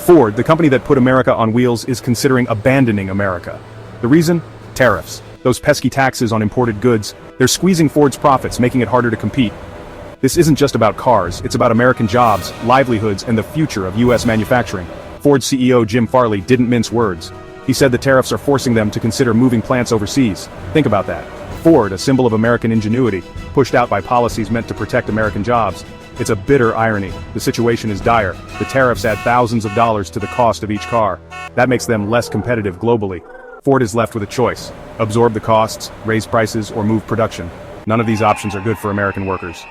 Ford, the company that put America on wheels, is considering abandoning America. The reason? Tariffs. Those pesky taxes on imported goods, they're squeezing Ford's profits, making it harder to compete. This isn't just about cars, it's about American jobs, livelihoods, and the future of U.S. manufacturing. Ford CEO Jim Farley didn't mince words. He said the tariffs are forcing them to consider moving plants overseas. Think about that. Ford, a symbol of American ingenuity, pushed out by policies meant to protect American jobs. It's a bitter irony. The situation is dire. The tariffs add thousands of dollars to the cost of each car. That makes them less competitive globally. Ford is left with a choice: absorb the costs, raise prices, or move production. None of these options are good for American workers.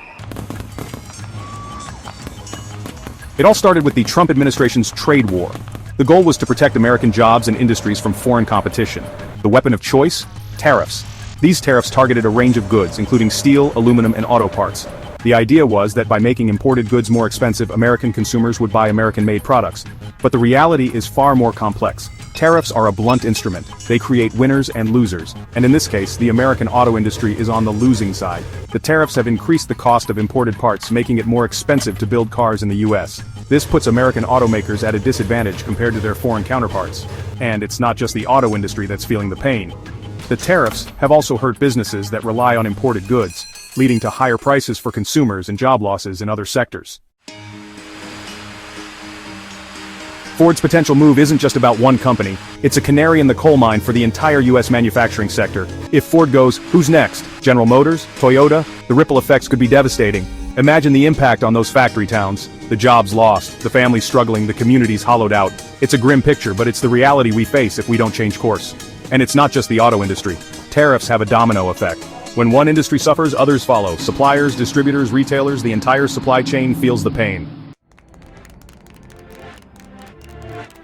It all started with the Trump administration's trade war. The goal was to protect American jobs and industries from foreign competition. The weapon of choice? Tariffs. These tariffs targeted a range of goods, including steel, aluminum, and auto parts. The idea was that by making imported goods more expensive, American consumers would buy American-made products. But the reality is far more complex. Tariffs are a blunt instrument. They create winners and losers. And in this case, the American auto industry is on the losing side. The tariffs have increased the cost of imported parts, making it more expensive to build cars in the U.S. This puts American automakers at a disadvantage compared to their foreign counterparts. And it's not just the auto industry that's feeling the pain. The tariffs have also hurt businesses that rely on imported goods, leading to higher prices for consumers and job losses in other sectors. Ford's potential move isn't just about one company, it's a canary in the coal mine for the entire U.S. manufacturing sector. If Ford goes, who's next? General Motors? Toyota? The ripple effects could be devastating. Imagine the impact on those factory towns. The jobs lost, the families struggling, the communities hollowed out. It's a grim picture, but it's the reality we face if we don't change course. And it's not just the auto industry. Tariffs have a domino effect. When one industry suffers, others follow. Suppliers, distributors, retailers, the entire supply chain feels the pain.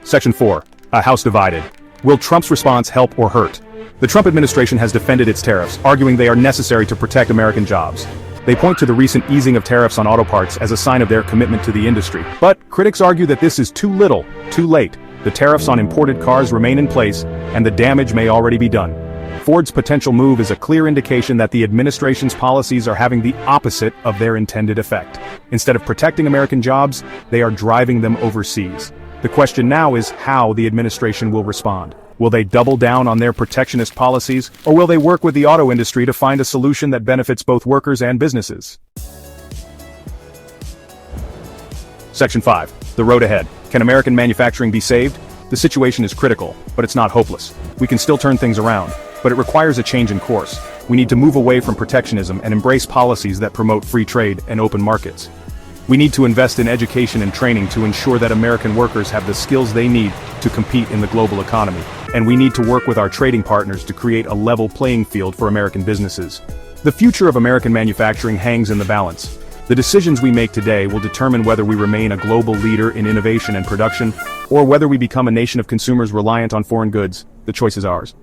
Section 4. A house divided. Will Trump's response help or hurt? The Trump administration has defended its tariffs, arguing they are necessary to protect American jobs. They point to the recent easing of tariffs on auto parts as a sign of their commitment to the industry. But critics argue that this is too little, too late. The tariffs on imported cars remain in place, and the damage may already be done. Ford's potential move is a clear indication that the administration's policies are having the opposite of their intended effect. Instead of protecting American jobs, they are driving them overseas. The question now is how the administration will respond. Will they double down on their protectionist policies, or will they work with the auto industry to find a solution that benefits both workers and businesses? Section 5. The road ahead. Can American manufacturing be saved? The situation is critical, but it's not hopeless. We can still turn things around, but it requires a change in course. We need to move away from protectionism and embrace policies that promote free trade and open markets. We need to invest in education and training to ensure that American workers have the skills they need to compete in the global economy. And we need to work with our trading partners to create a level playing field for American businesses. The future of American manufacturing hangs in the balance. The decisions we make today will determine whether we remain a global leader in innovation and production, or whether we become a nation of consumers reliant on foreign goods. The choice is ours.